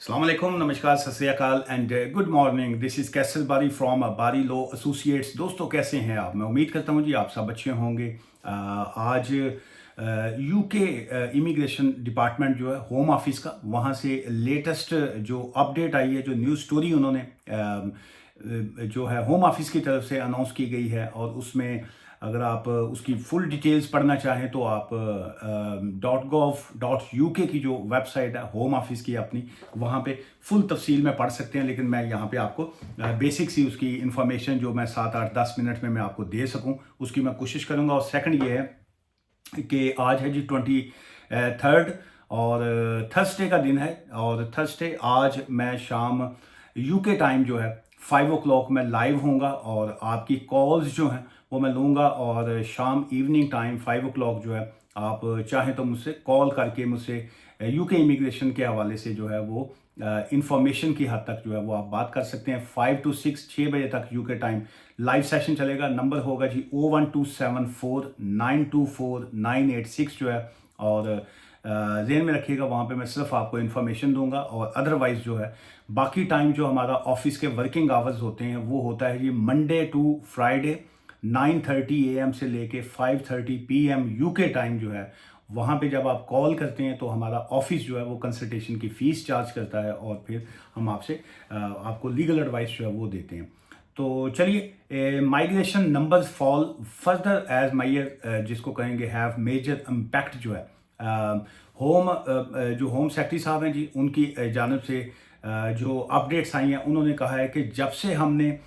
अस्सलाम वालेकुम, नमस्कार, सत श्री अकाल and good morning. This is castle बारी फ्रॉम बारी लॉ एसोसिएट्स। दोस्तों, कैसे हैं आप? मैं उम्मीद करता हूं जी आप सब अच्छे होंगे। आज यूके इमिग्रेशन डिपार्टमेंट जो है होम ऑफिस का, वहां से लेटेस्ट जो अपडेट आई है, जो न्यूज़ स्टोरी उन्होंने जो है होम ऑफिस की तरफ से अनाउंस की गई है, और उसमें अगर आप उसकी फुल डिटेल्स पढ़ना चाहें तो आप .gov.uk की जो वेबसाइट है होम ऑफिस की अपनी, वहाँ पे फुल तफसील में पढ़ सकते हैं। लेकिन मैं यहाँ पे आपको बेसिक सी उसकी इंफॉर्मेशन जो मैं 7 8 10 मिनट में मैं आपको दे सकूँ, उसकी मैं कोशिश करूँगा। और सेकंड ये है कि आज है जी 23 और थर्सडे का दिन है। और थर्सडे आज मैं शाम यूके टाइम जो है 5 o'clock मैं लाइव होऊंगा, और आपकी कॉल्स जो हैं वो मैं लूँगा। और शाम इवनिंग टाइम 5 o'clock जो है, आप चाहें तो मुझसे कॉल करके मुझसे यूके इमिग्रेशन के हवाले से जो है वो इंफॉर्मेशन की हद तक जो है वो आप बात कर सकते हैं। 5 to 6 6 बजे तक यूके टाइम लाइव सेशन चलेगा। नंबर होगा जी 01274924986 जो है। और जेन में रखिएगा, वहाँ पे मैं सिर्फ आपको इन्फॉर्मेशन दूंगा। और अदरवाइज जो है बाकी टाइम जो हमारा ऑफिस के वर्किंग आवर्स होते हैं वो होता है जी मंडे टू फ्राइडे 9:30 AM से लेके 5:30 PM यूके टाइम जो है। वहाँ पे जब आप कॉल करते हैं तो हमारा ऑफिस जो है वो कंसल्टेशन की फ़ीस चार्ज करता है, और फिर हम आपसे आपको लीगल एडवाइस जो है वो देते हैं। तो चलिए, migration numbers fall further as mire, जिसको कहेंगे हैव मेजर इम्पैक्ट जो है। जो होम सेक्रेटरी साहब हैं जी, उनकी जानब से जो अपडेट्स आई हैं, उन्होंने कहा है कि जब से हमने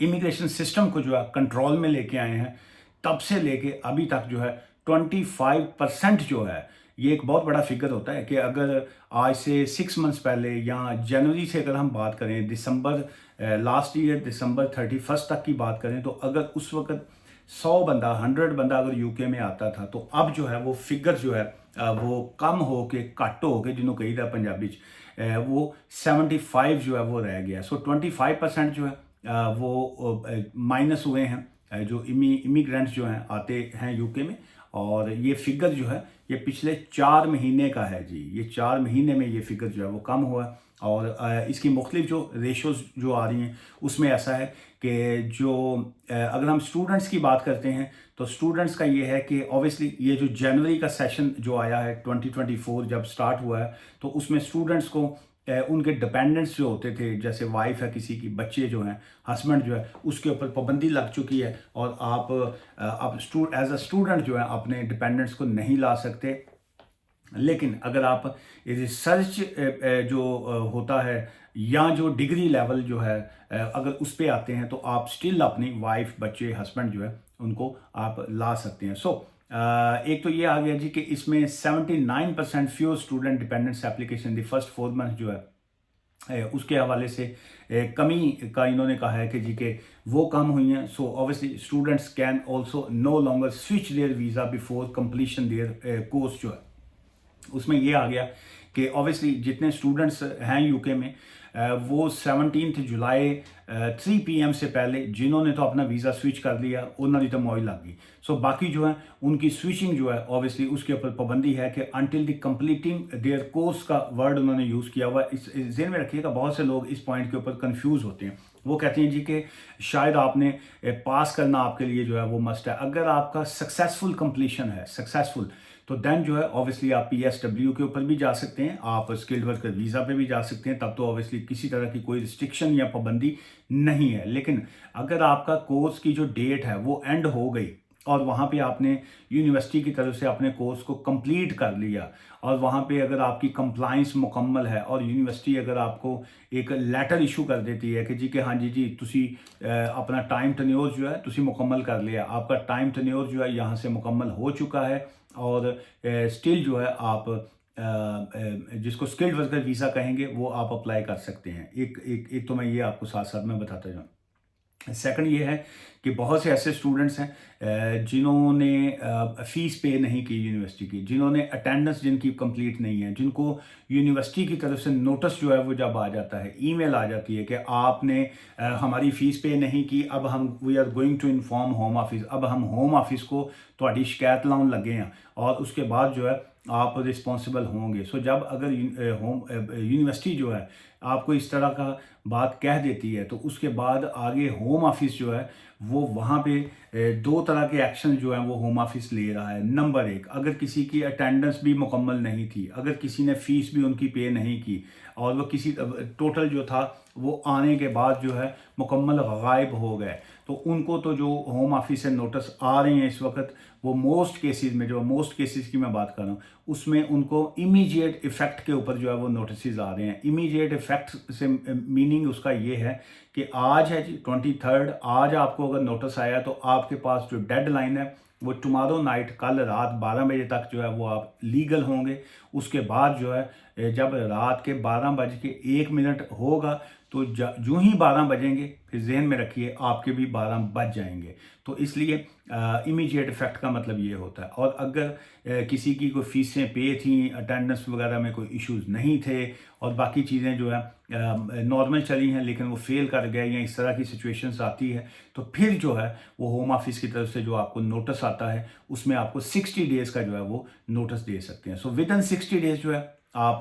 इमिग्रेशन सिस्टम को जो है कंट्रोल में लेके आए हैं, तब से लेके अभी तक जो है 25% जो है, ये एक बहुत बड़ा फिगर होता है कि अगर आज से 6 मंथ्स पहले या जनवरी से अगर हम बात करें, दिसंबर लास्ट ईयर दिसंबर 31 तक की बात करें, तो अगर उस वक्त 100 बंदा अगर यूके में आता था, तो अब जो है वो फिगर जो है वो कम हो के घट हो के, जिन्होंने कही था पंजाबी वो 75 जो है वो रह गया। सो 25% जो है वो माइनस हुए हैं, जो इमिग्रेंट्स जो हैं आते हैं यूके में। और ये फिगर जो है ये पिछले 4 महीने का है जी। ये 4 महीने में ये फिगर जो है वो कम हुआ है। और इसकी मुख्तलिफ जो रेशोज़ जो आ रही हैं, उसमें ऐसा है कि जो अगर हम स्टूडेंट्स की बात करते हैं, तो स्टूडेंट्स का ये है कि ऑब्वियसली ये जो जनवरी का सेशन जो आया है 2024 जब स्टार्ट हुआ है, तो उसमें स्टूडेंट्स को उनके डिपेंडेंट्स जो होते थे, जैसे वाइफ है किसी की, बच्चे जो हैं, हस्बैंड जो है, उसके ऊपर पाबंदी लग चुकी है। और आप अब एज अ स्टूडेंट जो है अपने डिपेंडेंट्स को नहीं ला सकते। लेकिन अगर आप रिसर्च जो होता है, या जो डिग्री लेवल जो है, अगर उस पर आते हैं, तो आप स्टिल अपनी वाइफ, बच्चे, हस्बैंड जो है उनको आप ला सकते हैं। सो एक तो ये आ गया जी कि इसमें 79% fewer student dependents application the first 4 month जो है, उसके हवाले से कमी का इन्होंने कहा है कि जी के वो कम हुई हैं। So obviously students can also no longer switch their visa before completion their course जो है, उसमें ये आ गया कि ऑब्वियसली जितने स्टूडेंट्स हैं यूके में, वो 17 जुलाई 3 PM से पहले जिन्होंने तो अपना वीज़ा स्विच कर लिया, उन्होंने तो मौज लग गई। सो बाकी जो है उनकी स्विचिंग जो है, ऑब्वियसली उसके ऊपर पाबंदी है कि until the completing there course का वर्ड उन्होंने यूज़ किया हुआ। इस ज़हन में रखिएगा, बहुत से लोग इस पॉइंट के ऊपर कंफ्यूज होते हैं। वो कहते हैं जी कि शायद आपने पास करना आपके लिए जो है वो मस्ट है। अगर आपका सक्सेसफुल कंप्लीशन है, सक्सेसफुल, तो देन जो है ऑब्वियसली आप PSW के ऊपर भी जा सकते हैं, आप स्किल्ड वर्कर वीज़ा पे भी जा सकते हैं। तब तो ऑब्वियसली किसी तरह की कोई रिस्ट्रिक्शन या पाबंदी नहीं है। लेकिन अगर आपका कोर्स की जो डेट है वो एंड हो गई, और वहाँ पे आपने यूनिवर्सिटी की तरफ से अपने कोर्स को कंप्लीट कर लिया, और वहाँ पे अगर आपकी कंप्लाइंस मुकम्मल है, और यूनिवर्सिटी अगर आपको एक लेटर इशू कर देती है कि जी कि हाँ जी तुसी अपना टाइम टन्योर जो है तुसी मुकम्मल कर लिया, आपका टाइम टन्योर जो है यहाँ से मुकम्मल हो चुका है, और स्टिल जो है आप जिसको स्किल्ड वर्कर वीज़ा कहेंगे वो आप अप्लाई कर सकते हैं। एक तो मैं ये आपको साथ साथ में बताता जाऊँ। सेकंड ये है कि बहुत से ऐसे स्टूडेंट्स हैं जिन्होंने फ़ीस पे नहीं की यूनिवर्सिटी की, जिन्होंने अटेंडेंस जिनकी कंप्लीट नहीं है, जिनको यूनिवर्सिटी की तरफ से नोटिस जो है वो जब आ जाता है, ईमेल आ जाती है कि आपने हमारी फ़ीस पे नहीं की, अब हम we are going to inform home office, अब हम होम ऑफिस को थोड़ी शिकायत लाउन लगे हैं। और उसके बाद जो है आप रिस्पॉन्सिबल होंगे। सो जब अगर होम यूनिवर्सिटी जो है आपको इस तरह का बात कह देती है, तो उसके बाद आगे होम ऑफिस जो है वो वहाँ पे दो तरह के एक्शन जो हैं वो होम ऑफिस ले रहा है। नंबर एक, अगर किसी की अटेंडेंस भी मुकम्मल नहीं थी, अगर किसी ने फ़ीस भी उनकी पे नहीं की और वो किसी टोटल जो था वो आने के बाद जो है मुकम्मल गायब हो गए, तो उनको तो जो होम ऑफिस से नोटिस आ रहे हैं इस वक्त, वो मोस्ट केसेस की मैं बात कर रहा हूँ, उसमें उनको इमीडिएट इफेक्ट के ऊपर जो है वो नोटिस आ रहे हैं। इमीडिएट इफेक्ट से मीनिंग उसका ये है कि आज है जी 23, आज आपको अगर नोटिस आया तो आपके पास जो डेडलाइन है वो टुमारो नाइट, कल रात 12 बजे तक जो है वो आप लीगल होंगे। उसके बाद जो है जब रात के 12:01 होगा तो जो ही 12 बजेंगे, फिर जहन में रखिए आपके भी 12 बज जाएंगे। तो इसलिए इमीडिएट इफेक्ट का मतलब ये होता है। और अगर किसी की कोई फीसें पे थी, अटेंडेंस वगैरह में कोई इश्यूज नहीं थे और बाकी चीज़ें जो है नॉर्मल चली हैं, लेकिन वो फेल कर गए या इस तरह की सिचुएशंस आती है, तो फिर जो है वो होम ऑफिस की तरफ से जो आपको नोटिस आता है उसमें आपको 60 डेज़ का जो है वो नोटिस दे सकते हैं। सो विद इन 60 डेज़ जो है आप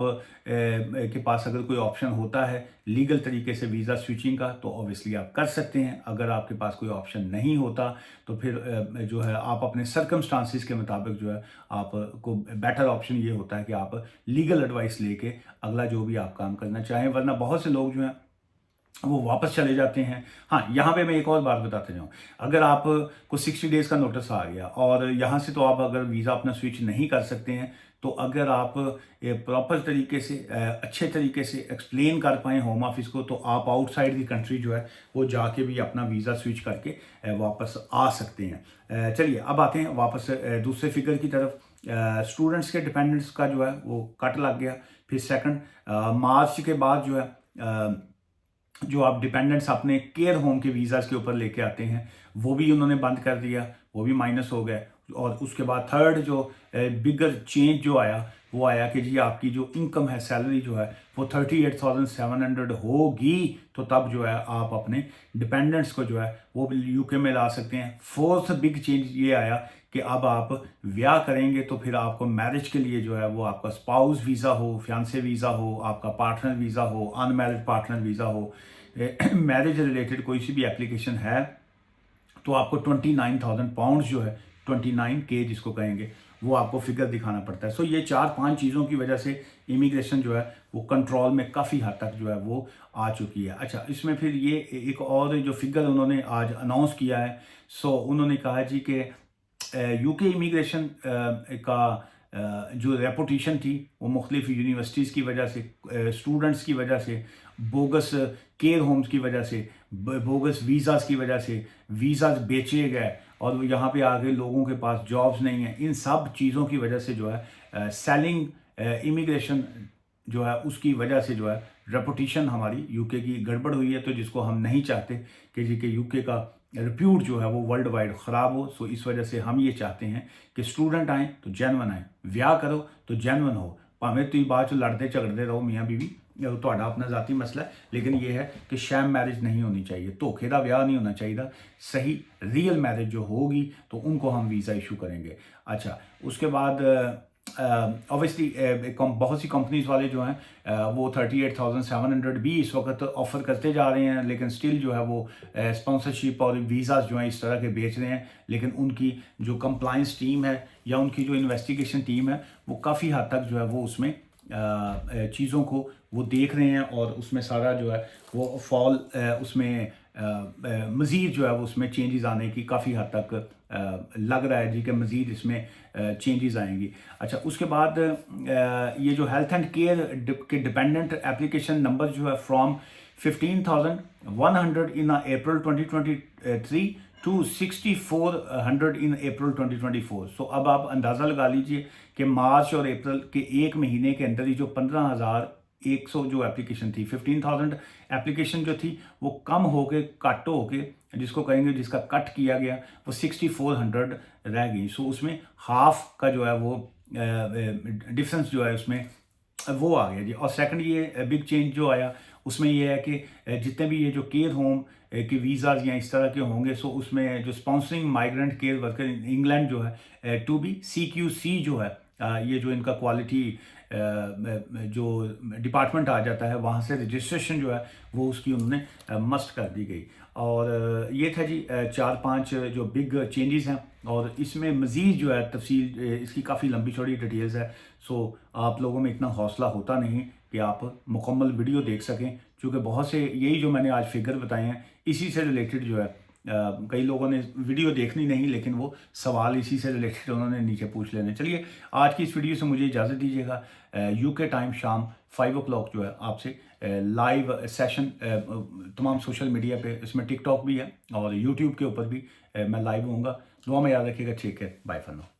के पास अगर कोई ऑप्शन होता है लीगल तरीके से वीज़ा स्विचिंग का, तो ऑब्वियसली आप कर सकते हैं। अगर आपके पास कोई ऑप्शन नहीं होता तो फिर जो है आप अपने सर्कमस्टांसिस के मुताबिक जो है आपको बेटर ऑप्शन ये होता है कि आप लीगल एडवाइस लेके अगला जो भी आप काम करना चाहें, वरना बहुत से लोग जो हैं वो वापस चले जाते हैं। हाँ, यहाँ पे मैं एक और बात बताते जाऊँ, अगर आपको 60 डेज़ का नोटिस आ गया और यहाँ से तो आप अगर वीज़ा अपना स्विच नहीं कर सकते हैं, तो अगर आप प्रॉपर तरीके से अच्छे तरीके से एक्सप्लेन कर पाएँ होम ऑफिस को, तो आप आउटसाइड दी कंट्री जो है वो जाके भी अपना वीज़ा स्विच करके वापस आ सकते हैं। चलिए अब आते हैं वापस दूसरे फिगर की तरफ। स्टूडेंट्स के डिपेंडेंट्स का जो है वो कट लग गया। फिर सेकंड मार्च के बाद जो है जो आप डिपेंडेंट्स अपने केयर होम के वीज़ाज़ के ऊपर लेके आते हैं वो भी उन्होंने बंद कर दिया, वो भी माइनस हो गए। और उसके बाद थर्ड जो बिगर चेंज जो आया वो आया कि जी आपकी जो इनकम है, सैलरी जो है वो 38,700 होगी, तो तब जो है आप अपने डिपेंडेंट्स को जो है वो यूके में ला सकते हैं। फोर्थ बिग चेंज ये आया कि अब आप ब्याह करेंगे तो फिर आपको मैरिज के लिए जो है वो आपका स्पाउस वीज़ा हो, फियांसे वीज़ा हो, आपका पार्टनर वीज़ा हो, अनमैरिड पार्टनर वीज़ा हो, मैरिज रिलेटेड कोई सी भी एप्लीकेशन है, तो आपको 29,000 पाउंड जो है 29K जिसको कहेंगे, वो आपको फिगर दिखाना पड़ता है। सो ये 4-5 चीज़ों की वजह से इमिग्रेशन जो है वो कंट्रोल में काफ़ी हद तक जो है वो आ चुकी है। अच्छा, इसमें फिर ये एक और जो फिगर उन्होंने आज अनाउंस किया है, सो उन्होंने कहा जी कि यूके इमिग्रेशन का जो रेपुटेशन थी वो मुख्तलिफ यूनिवर्सिटीज़ की वजह से, स्टूडेंट्स की वजह से, बोगस केयर होम्स की वजह से, बोगस वीज़ाज़ की वजह से वीज़ाज़ बेचे गए और यहाँ पे आगे लोगों के पास जॉब्स नहीं हैं, इन सब चीज़ों की वजह से जो है सेलिंग इमिग्रेशन जो है उसकी वजह से जो है रेपुटेशन हमारी यूके की गड़बड़ हुई है, तो जिसको हम नहीं चाहते कि जी के यूके का रिप्यूट जो है वो वर्ल्ड वाइड ख़राब हो। सो इस वजह से हम ये चाहते हैं कि स्टूडेंट आएँ तो जेनवन आएँ, ब्याह करो तो जेनवन हो, भावें तुम बाद च लड़ते झगड़ते रहो मियाँ बीवी, ਤੁਹਾਡਾ अपना ज़ाती मसला है, लेकिन ये है कि शैम मैरिज नहीं होनी चाहिए, धोखे का ब्याह नहीं होना चाहिए, सही रियल मैरिज जो होगी तो उनको हम वीज़ा इशू करेंगे। अच्छा, उसके बाद ऑब्वियसली बहुत सी कंपनीज वाले जो हैं वो 38,700 भी इस वक्त ऑफ़र करते जा रहे हैं, लेकिन स्टिल जो है वो स्पॉन्सरशिप और वीज़ाज़ जो हैं इस तरह के बेच रहे हैं, लेकिन उनकी जो कंप्लाइंस टीम है या उनकी जो इन्वेस्टिगेशन टीम है वो काफ़ी हद तक जो है वो उसमें चीज़ों को वो देख रहे हैं और उसमें सारा जो है वो फॉल उसमें मज़ीद जो है वो उसमें चेंजेस आने की काफ़ी हद तक लग रहा है जी कि मज़ीद इसमें चेंजेस आएंगी। अच्छा, उसके बाद ये जो हेल्थ एंड केयर के डिपेंडेंट एप्लीकेशन नंबर जो है फ्रॉम 15,100 इन अप्रैल 2023 टू 6,400 इन अप्रैल 2024। सो अब आप अंदाज़ा लगा लीजिए कि मार्च और अप्रैल के एक महीने के अंदर ही जो 15,100 जो एप्लीकेशन थी, 15,000 एप्लीकेशन जो थी वो कम होके कट होके जिसको कहेंगे जिसका कट किया गया वो 6,400 रह गई। सो उसमें हाफ का जो है वो डिफरेंस जो है उसमें वो आ गया जी। और सेकंड ये बिग चेंज जो आया उसमें ये है कि जितने भी ये जो केयर होम के वीज़ाज़ या इस तरह के होंगे, सो उसमें जो sponsoring migrant care worker in England जो है टू बी CQC जो है ये जो इनका क्वालिटी जो डिपार्टमेंट आ जाता है वहाँ से रजिस्ट्रेशन जो है वो उसकी उन्होंने मस्ट कर दी गई। और ये था जी 4-5 जो बिग चेंजेस हैं, और इसमें मज़ीद जो है तफसील इसकी काफ़ी लंबी चौड़ी डिटेल्स है। सो आप लोगों में इतना हौसला होता नहीं कि आप मुकम्मल वीडियो देख सकें, क्योंकि बहुत से यही जो मैंने आज फिगर बताए हैं इसी से रिलेटेड जो है कई लोगों ने वीडियो देखनी नहीं, लेकिन वो सवाल इसी से रिलेटेड उन्होंने नीचे पूछ लेने। चलिए आज की इस वीडियो से मुझे इजाज़त दीजिएगा। यूके टाइम शाम 5 o'clock जो है आपसे लाइव सेशन तमाम सोशल मीडिया पे, इसमें टिकटॉक भी है और यूट्यूब के ऊपर भी मैं लाइव होऊंगा। दुआ में याद रखिएगा। ठीक है, बाय फॉर नाउ।